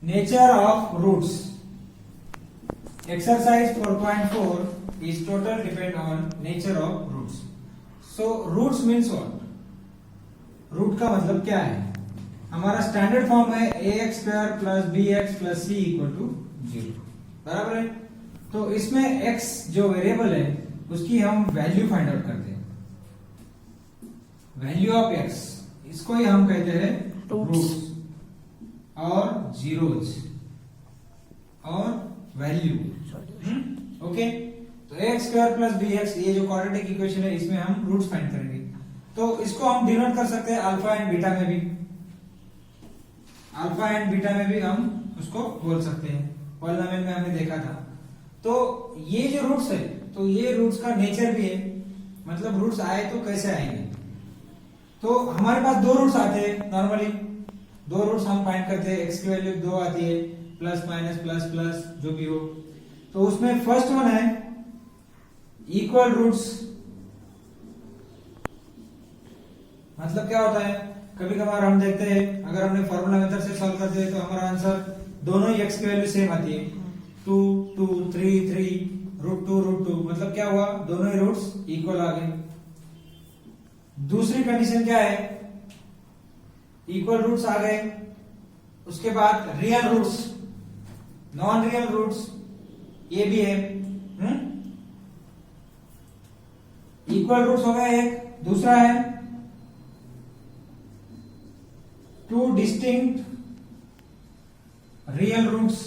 Nature of roots. Exercise 4.4 is total depend on nature of roots. So roots means what? Root का मतलब क्या है? हमारा standard form है ax square plus bx plus c equal to 0, बराबर है। तो इसमें x जो वेरिएबल है उसकी हम वैल्यू फाइंड आउट करते हैं। वैल्यू ऑफ x, इसको ही हम कहते हैं रूट्स और जीरोज और वैल्यू। ओके, तो ax स्क्वायर प्लस bx ये जो क्वाड्रेटिक इक्वेशन है इसमें हम रूट्स फाइंड करेंगे। तो इसको हम डिनोट कर सकते हैं अल्फा एंड बीटा में भी, अल्फा एंड बीटा में भी हम उसको बोल सकते हैं। पॉलिनोमियल में हमने देखा था। तो ये जो रूट्स है तो ये रूट्स का नेचर भी है, मतलब रूट्स आए तो कैसे आएंगे। तो हमारे पास दो रूट्स आते हैं नॉर्मली, दो रूट्स हम फाइंड करते हैं। x की वैल्यू 2 आती है, प्लस माइनस प्लस प्लस जो भी हो। तो उसमें फर्स्ट वन है इक्वल रूट्स। मतलब क्या होता है, कभी कभार हम देखते हैं अगर हमने फॉर्मूला मेथड से सॉल्व करते हैं तो हमारा आंसर दोनों ही x की वैल्यू सेम आती है, 2 2 3 3 √2 √2। मतलब क्या हुआ, दोनों ही रूट्स इक्वल आ गए। दूसरी कंडीशन क्या है, इक्वल रूट्स आ गए, उसके बाद real roots, non real roots ये भी है। इक्वल रूट्स हो गए एक, दूसरा है टू डिस्टिंक्ट रियल रूट्स।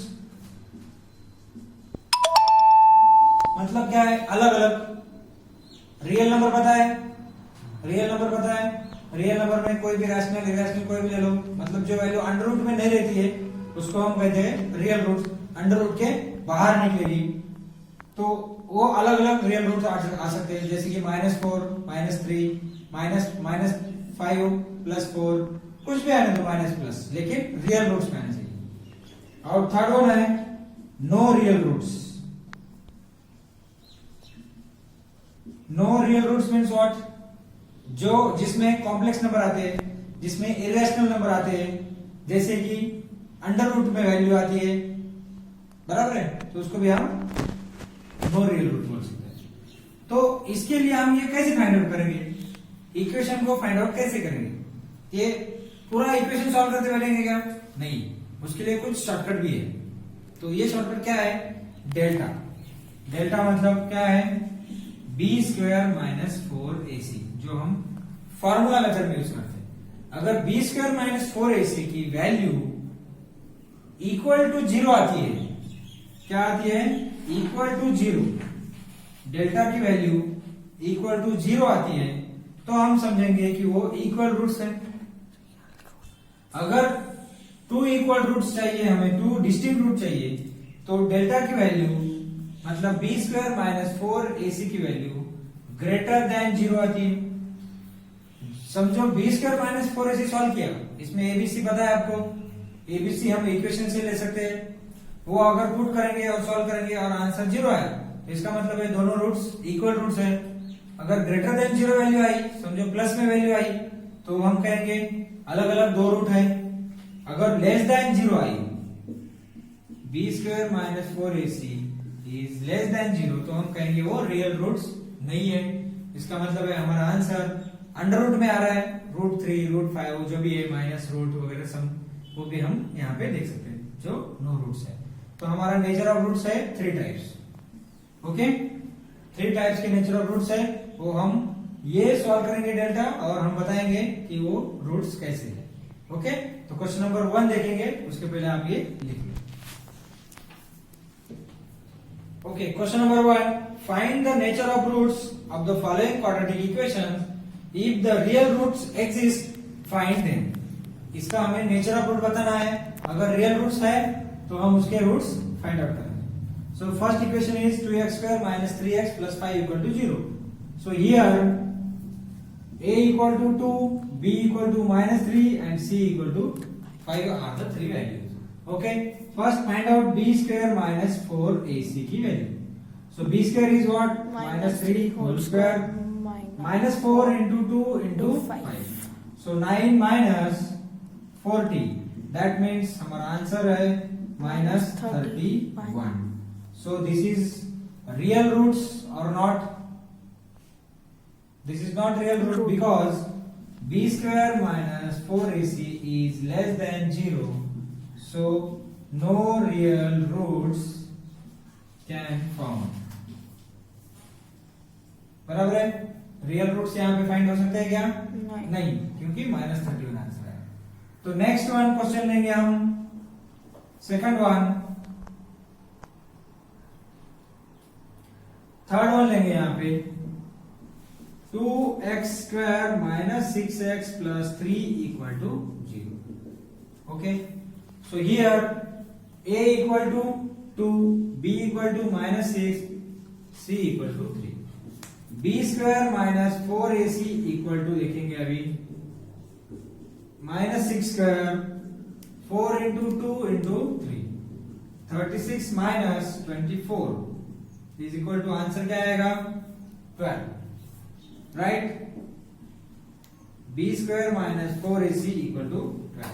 मतलब क्या है, अलग अलग रियल नंबर पता है, रियल नंबर पता है, रियल नंबर में कोई भी रैशनल इरेशनल कोई भी ले लो, मतलब जो वैल्यू अंडर रूट में नहीं रहती है उसको हम कहते हैं रियल रूट्स। अंडर रूट के बाहर निकलेगी तो वो अलग अलग रियल रूट्स आ सकते हैं, जैसे कि -4 -3 -5 +4, कुछ भी आने दो माइनस प्लस, लेकिन रियल रूट्स में आना चाहिए। और थर्ड वन है no real roots. No real roots means what, जो जिसमें कॉम्प्लेक्स नंबर आते हैं, जिसमें इरेशनल नंबर आते हैं, जैसे कि अंडर रूट में वैल्यू आती है, बराबर है, तो उसको भी हम नो रियल रूट बोल सकते हैं। तो इसके लिए हम ये कैसे फाइंड आउट करेंगे, इक्वेशन को फाइंड आउट कैसे करेंगे? ये पूरा इक्वेशन सॉल्व करते बैठेंगे क्या? नहीं, उसके लिए कुछ शॉर्टकट भी है। तो ये शॉर्टकट क्या है, डेल्टा। डेल्टा मतलब क्या है, b² - 4ac, जो हम फॉर्मूला मेथड में यूज करते हैं। अगर b² - 4ac की वैल्यू इक्वल टू 0 आती है, क्या आती है, इक्वल टू 0, डेल्टा की वैल्यू इक्वल टू 0 आती है तो हम समझेंगे कि वो इक्वल रूट्स है। अगर 2 इक्वल रूट्स चाहिए, हमें 2 डिस्टिंक्ट रूट चाहिए, तो डेल्टा की वैल्यू मतलब b² - 4ac की वैल्यू ग्रेटर देन 0 आती है। समझो b² - 4ac सॉल्व किया, इसमें एबीसी पता है आपको, एबीसी हम इक्वेशन से ले सकते हैं। वो अगर पुट करेंगे और सॉल्व करेंगे और आंसर 0 आया तो इसका मतलब है दोनों रूट्स इक्वल रूट्स है। अगर ग्रेटर देन 0 वैल्यू आई, समझो प्लस में वैल्यू आई, तो हम कहेंगे अलग अलग दो रूट है। अगर less than 0 I, b² - 4ac is less than 0, तो हम कहेंगे वो रियल रूट्स नहीं है। इसका मतलब है हमारा आंसर अंडर रूट में आ रहा है, √3 √5 जो भी है, माइनस रूट वगैरह सब, वो भी हम यहाँ पे देख सकते हैं जो नो रूट्स है। तो हमारा नेचर ऑफ रूट्स है 3 टाइप्स। ओके, 3 टाइप्स के नेचर ऑफ रूट्स है, वो हम ये सॉल्व करेंगे डेल्टा, और हम बताएंगे कि वो रूट्स कैसे है। ओके, तो क्वेश्चन नंबर 1 देखेंगे, उसके पहले आप ये लिख लो। Okay, question number 1, find the nature of roots of the following quadratic equations, if the real roots exist find them. इसका हमें नेचर ऑफ रूट बताना है। अगर रियल रूट्स है तो हम उसके रूट्स फाइंड आउट करेंगे। So first equation is 2x² - 3x + 5 = 0. So here a equal to 2, b equal to -3 and c equal to 5 are the 3 values. Okay, first find out b² - 4ac की value. So b² is what, -3 whole square -4 into 2 into 5. So 9 minus 40 that means हमारा answer है -31. So this is real roots और not? This is not real root because b square minus 4ac is less than 0. So no real roots can form. बराबर है? Real roots यहाँ पे find हो सकते हैं क्या? नहीं, क्योंकि -31 आंसर है. तो नेक्स्ट वन क्वेश्चन लेंगे हम, सेकंड वन, थर्ड वन लेंगे यहाँ पे 2x square minus 6x plus 3 equal to 0. Okay. So here a equal to 2, b equal to -6, c equal to 3. b square minus 4ac equal to देखेंगे अभी -6 square 4 into 2 into 3 36 minus 24 is equal to answer क्या आएगा 12. Right? b square minus 4ac equal to 12.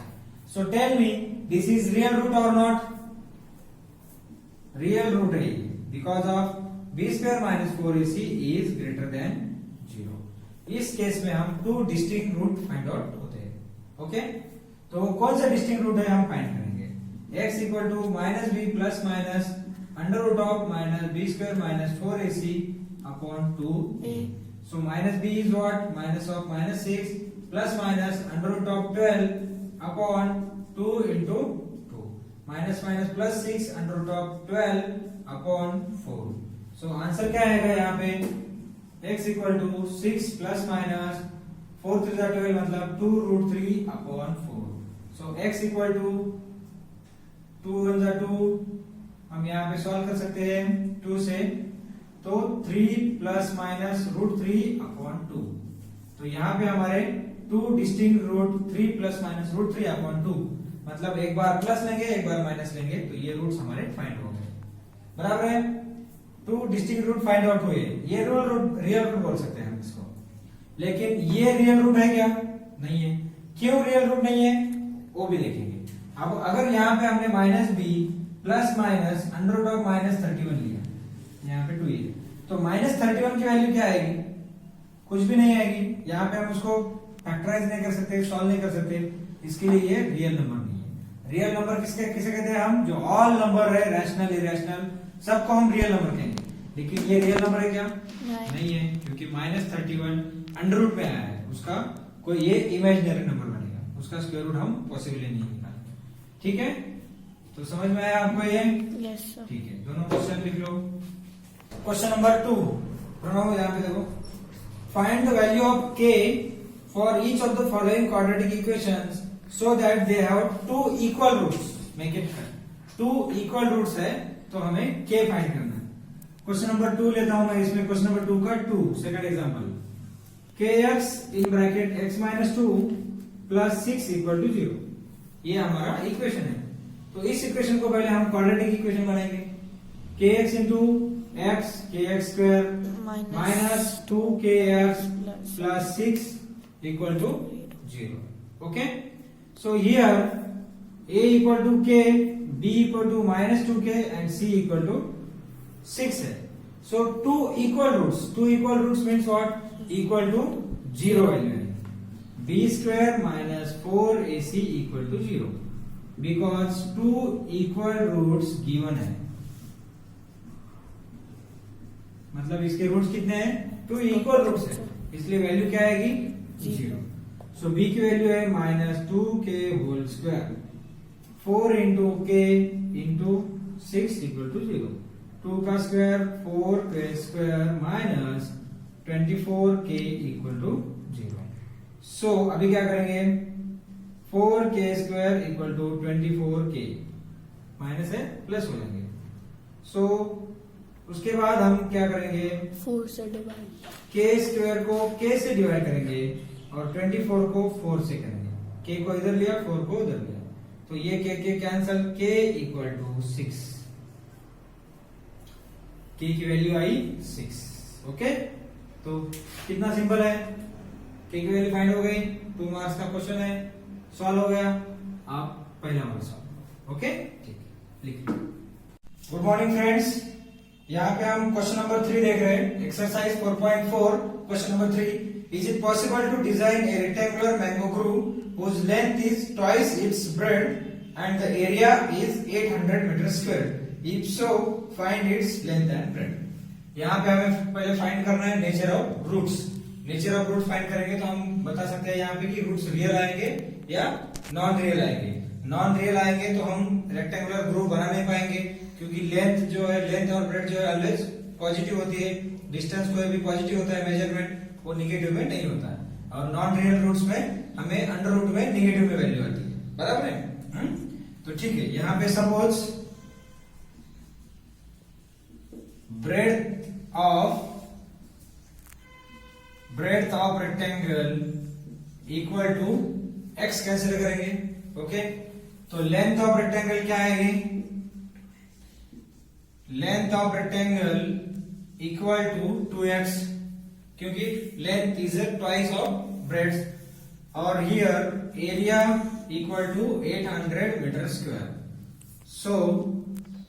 So tell me, this is real root or not? Real root है because of b square minus 4ac is greater than 0. इस case में हम 2 distinct root find out होते हैं. Okay? तो कौन सा distinct root है हम find करेंगे? x equal to -b plus minus under root of minus b square minus 4ac upon 2a. So minus b is what? Minus of -6 plus minus under root of 12 upon 2 into 2. Minus minus plus 6 under root of 12 upon 4. So answer क्या आएगा यहाँ पे? x equal to 6 plus minus 4 3 12 मतलब 2 root 3 upon 4. So x equal to 2 1 2, हम यहाँ पे solve कर सकते हैं 2 से, तो 3 प्लस माइनस √3 अपॉन 2. तो यहाँ पे हमारे 2 distinct root 3 plus minus √3 upon 2, मतलब एक बार प्लस लेंगे एक बार माइनस लेंगे, तो ये रूट्स हमारे फाइंड हो गए. बराबर है? 2 डिस्टिंक्ट रूट फाइंड आउट हुए. ये रियल रूट बोल सकते हैं हम इसको. लेकिन ये रियल रूट है क्या? नहीं है. क्यों रियल रूट नहीं है वो भी देखेंगे. अब अगर यहाँ पे हमने -b plus minus under root of -31 लिया, यहाँ पे 2 है, तो -31 की वैल्यू क्या आएगी? कुछ भी नहीं आएगी. यहाँ पे हम उसको फैक्टराइज नहीं कर सकते, सॉल्व नहीं कर सकते. इसके लिए ये रियल नंबर नहीं है. रियल नंबर किसे कहते हैं हम? जो ऑल नंबर है, रैशनल इरेशनल, सबको हम रियल नंबर कहेंगे. लेकिन ये रियल नंबर है क्या? नहीं है, क्योंकि -31 अंडर रूट में आया है. उसका कोई ये इमेजिनरी नंबर बनेगा, उसका स्क्वायर रूट हम पॉसिबली नहीं निकालेंगे. ठीक है? तो समझ में आया आपको ये? Yes sir. ठीक है, दोनों क्वेश्चन लिख लो. क्वेश्चन नंबर 2, प्रणव यहाँ पे देखो. Find the value of k for each of the following quadratic equations so that they have 2 equal roots. Make it 2 equal roots है, तो हमें k फाइंड करना है. क्वेश्चन नंबर 2 लेता हूं मैं. इसमें क्वेश्चन नंबर 2 का 2 second example, kx in bracket x - 2 plus 6 equal to 0. ये हमारा इक्वेशन है. तो इस इक्वेशन को पहले हम क्वाड्रेटिक इक्वेशन बनाएंगे. kx into x kx square minus 2kx plus 6 equal to 0. Okay, so here a equal to k, b equal to -2k and c equal to 6 है. So 2 equal roots means what? Equal to 0 value है. b square minus 4ac equal to 0 because 2 equal roots given है. मतलब इसके roots कितने हैं? 2 equal roots है, इसलिए value क्या आएगी? 0. सो b की वैल्यू है -2k whole square 4 into k into 6 equal to 0. 2 का square 4k square minus 24k equal to 0. So अभी क्या करेंगे? 4k square equal to 24k, minus है प्लस हो जाएंगे. सो उसके बाद हम क्या करेंगे? 4 से डिवाइड, k स्क्वायर को k से डिवाइड करेंगे और 24 को 4 से करेंगे. k को इधर लिया, 4 को उधर लिया, तो ये k cancel, k equal to 6. k की वैल्यू आई 6. ओके, तो कितना सिंपल है. k की वैल्यू फाइंड हो गई. 2 मार्क्स का क्वेश्चन है, सॉल्व हो गया. आप पहला वाला सॉल्व। ओके ठीक है, लिखिए। गुड मॉर्निंग फ्रेंड्स, यहाँ पे हम क्वेश्चन नंबर 3 देख रहे हैं। Exercise 4.4 question number 3, is it possible to design a rectangular mango grove whose length is twice its breadth and the area is 800 meter square? If so, find its length and breadth। यहाँ पे हमें पहले find करना है nature of roots. Nature of roots find करेंगे तो हम बता सकते हैं यहाँ पे कि रूट्स रियल आएंगे या नॉन रियल आएंगे। नॉन रियल आएंगे तो हम रेक्टेंगुलर ग्रूव बना नहीं पाएंगे, क्योंकि लेंथ जो है, लेंथ और ब्रेड जो है ऑलवेज पॉजिटिव होती है। डिस्टेंस कोई भी पॉजिटिव होता है मेजरमेंट, वो निगेटिव में नहीं होता है। और नॉन रियल रूट्स में हमें अंडर रूट में निगेटिव में वैल्यू आती है, बराबर है। तो ठीक है, यहाँ पे suppose breadth of rectangle equal to X cancel करेंगे। ओके, तो लेंथ ऑफ रेक्टेंगल क्या आएगी? Length of rectangle equal to 2x, क्योंकि length is twice of breadth, और here area equal to 800 metre square. So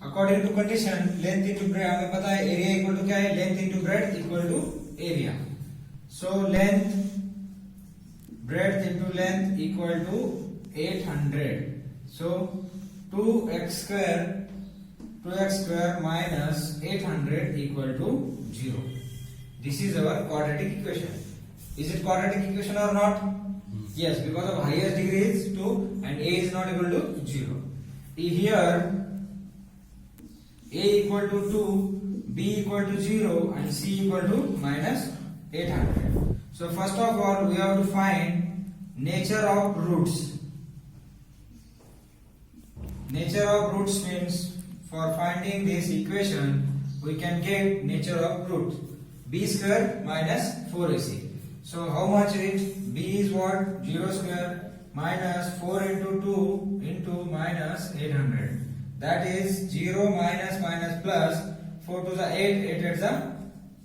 according to condition length into breadth, हमें पता है area equal to क्या है, length into breadth equal to area. So length breadth into length equal to 800। So 2x square minus 800 equal to 0. This is our quadratic equation. Is it quadratic equation or not? Yes, because of highest degree is 2 and a is not equal to 0. Here a equal to 2, b equal to 0 and c equal to minus 800. So first of all we have to find nature of roots. Nature of roots means for finding this equation we can get nature of root. B square minus 4ac. So how much is it? B is what? 0 square minus 4 into 2 into minus 800. That is 0 minus minus plus 4 to the 8, 8 at the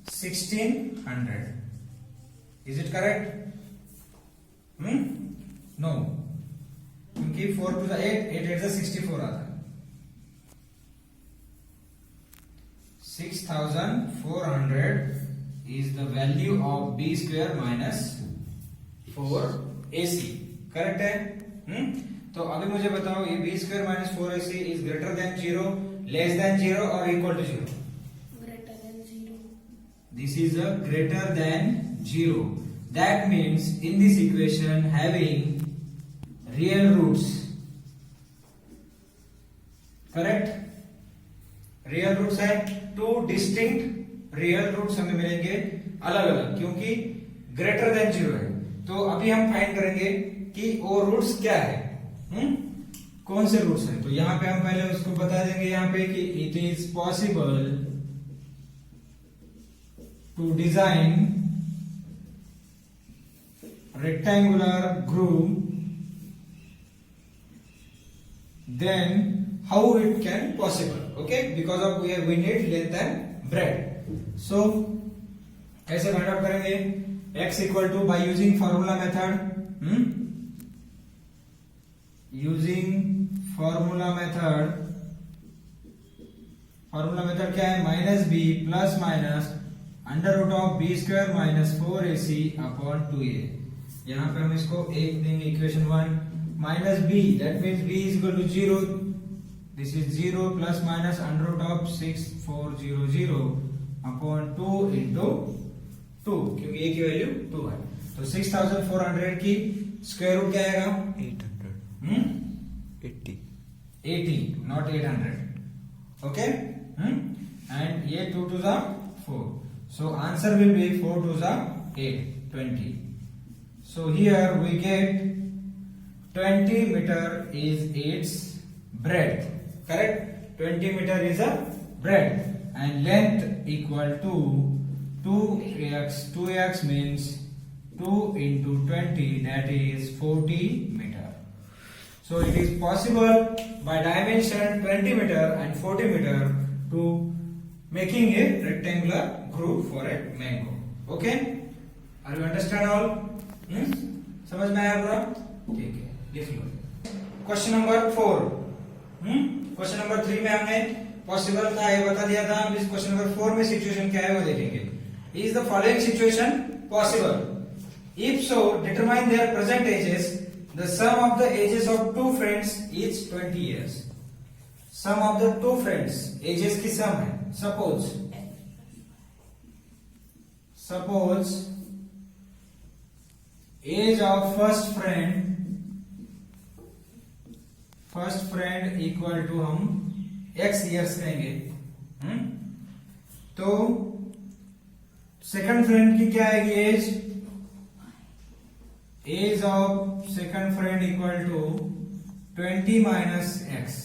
1600. Is it correct? No. क्योंकि 4 to the 8, 8 at the 64 आता है। 6400 is the value of b square minus 4ac। Correct है? तो अभी मुझे बताओ ये b square minus 4ac is greater than 0, less than 0 or equal to 0? Greater than 0. This is a greater than 0. That means in this equation having real roots, correct? Real roots है, 2 distinct real roots हमें मिलेंगे अलग अलग, क्योंकि greater than 0 है। तो अभी हम फाइंड करेंगे कि वो रूट्स क्या है, कौन से रूट्स हैं। तो यहाँ पे हम पहले उसको बता देंगे यहाँ पे कि it is possible to design rectangular grove, then how it can possible? Okay, because of we need length and breadth. So कैसे फाइंड आउट करेंगे? x equal to by using formula method, using formula method क्या है? Minus b plus minus under root of b square minus 4ac upon 2a। यहाँ पे हम इसको एक देंगे equation 1, minus b, that means b is equal to 0. This is 0 plus minus under root of 6400 upon 2 into 2, क्योंकि a की value 2 है। तो 6400 की स्क्वायर रूट क्या आएगा? 800। 80 not 800. Okay? And ये 2 to the 4. So answer will be 4 to the 8, 20. So here we get 20 meter is its breadth, correct? 20 meter is a breadth and length equal to 2x. 2x means 2 into 20, that is 40 meter. So it is possible by dimension 20 meter and 40 meter to making a rectangular groove for a mango. Okay? Are you understand all? समझ में आया पूरा? ठीक है, लिख लो। Question number 4, question number 3 में हमने possible था ये बता दिया था। अब इस क्वेश्चन नंबर 4 में सिचुएशन क्या है वो देखेंगे। Is the following situation possible? If so determine their present ages. The sum of the ages of two friends is 20 years। Sum of the two friends, ages की सम है। Suppose age of first friend equal to हम x years कहेंगे। तो second friend की क्या आएगी age of second friend equal to 20 minus x.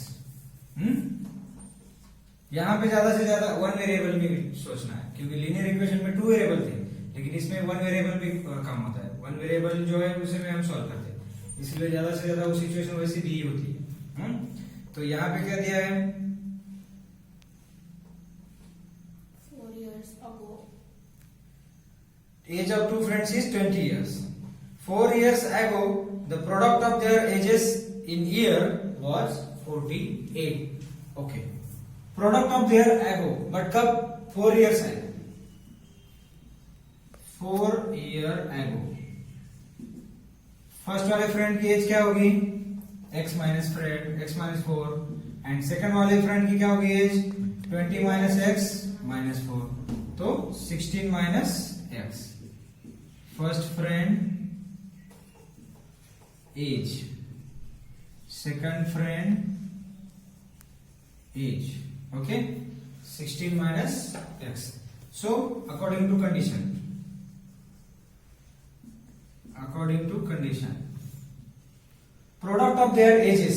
यहां पे ज्यादा से ज्यादा वन वेरिएबल में सोचना है, क्योंकि लीनियर इक्वेशन में 2 वेरिएबल थे, लेकिन इसमें 1 वेरिएबल भी कम होता है। 1 वेरिएबल जो है उसे में हम सॉल्व करते हैं, इसलिए ज्यादा से ज्यादा वो सिचुएशन वैसी दी होती है। तो यहाँ पे क्या दिया है? 4 years ago, Age of two friends is 20 years. 4 years ago, the product of their ages in year was 48. Okay. Product of their ago, but कब? 4 years ago. 4 year ago. First वाले फ्रेंड की एज क्या होगी? x minus 4, and second वाले friend की क्या होगी as? 20 minus x minus 4, तो 16 minus x। First friend age, second friend age, okay, 16 minus x। So according to condition, product of their ages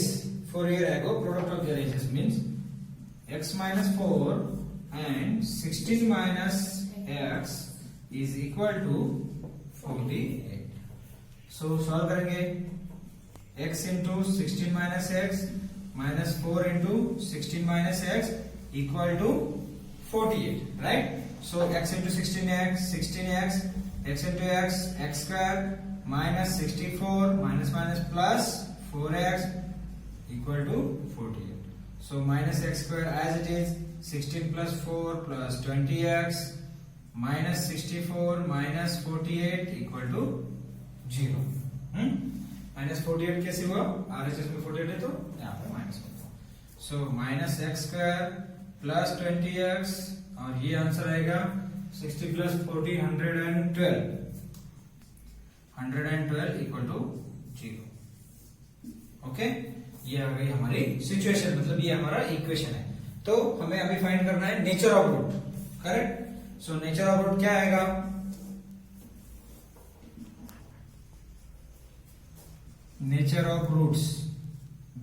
4 year ago, product of their ages means x minus 4 and 16 minus x is equal to 48. So solve करेंगे x into 16 minus x minus 4 into 16 minus x equal to 48, right? So x into 16x, 16x, x into x, x square minus 64 minus plus 4x equal to 48. So minus x square as it is, 16 plus 4 plus 20x minus 64 minus 48 equal to 0. Minus 48 कैसे हुआ? RHS में 48 है तो यहाँ पे minus होगा। So minus x square plus 20x, और ये आंसर आएगा 60 plus 40 112 equal to 0. ओके, ये आ गई हमारी सिचुएशन, मतलब ये हमारा इक्वेशन है। तो हमें अभी फाइंड करना है nature of root, correct? So nature of root क्या आएगा? Nature of roots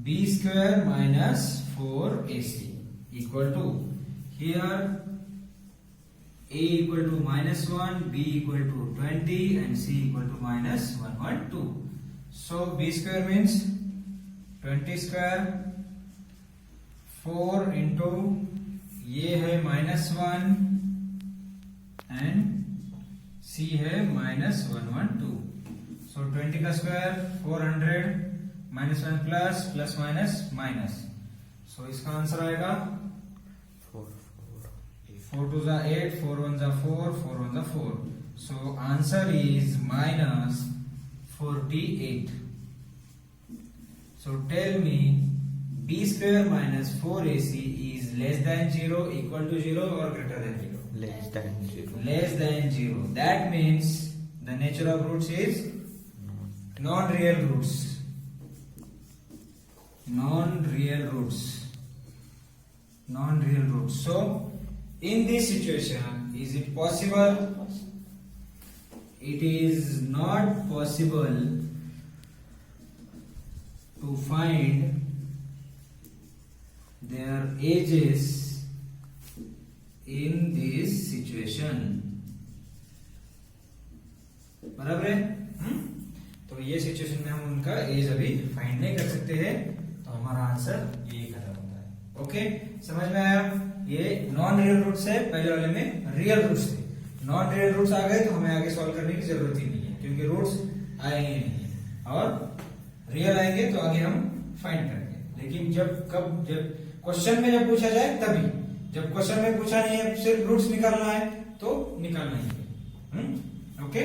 b square minus 4ac equal to, here a equal to -1, b equal to 20 and c equal to -112. So b square means 20 square, 4 into ये है -1 and c है -112. So 20 का square 400 -1 plus minus, so इसका answer आएगा 4 2 जा 8, 4 1 जा 4, 4 1 जा 4. So answer is minus 48. So tell me b square minus 4ac is less than 0, equal to 0 or greater than 0? Less than 0. Less than 0. That means the nature of roots is non-real roots. Non-real roots. So in this situation, is it possible? It is not possible to find their ages in this situation. बराबर है? तो ये situation में हम उनका as अभी find नहीं कर सकते हैं, तो हमारा आंसर ये खत्म होता है। ओके, समझ में आया? ये नॉन रियल रूट्स है, पहले वाले में रियल रूट्स थे। नॉन रियल रूट्स आ गए तो हमें आगे सॉल्व करने की जरूरत ही नहीं है, क्योंकि रूट्स आएंगे नहीं, और रियल आएंगे तो आगे हम फाइंड करके। लेकिन जब क्वेश्चन में जब पूछा जाए तभी, जब क्वेश्चन में पूछा नहीं है सिर्फ रूट्स निकालना है तो निकालना ही है। ओके।